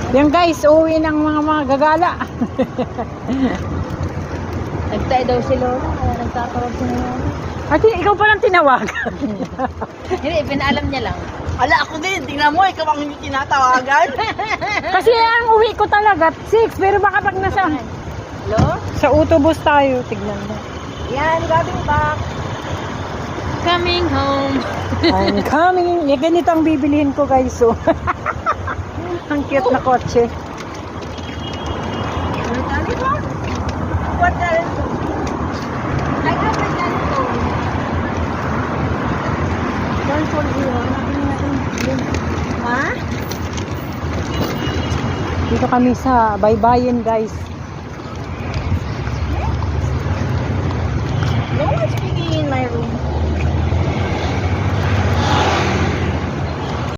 Yan guys, uwi ng mga gagala. Nagtay daw si Lola, kaya nagtatawag si Lola. Ate, ikaw palang tinawagan. Hindi, pinaalam niya lang. Ala, ako din. Tingnan mo, ikaw ang hindi tinatawagan. Kasi ang uwi ko talaga 6, pero baka pag nasa Hello? sa autobus tayo, tignan mo. Yan, coming back. Coming home. I'm coming. Ganito ang bibilihin ko guys. So. Ang cute na kotse. What the? Ha? Dito kami sa Baybayin guys.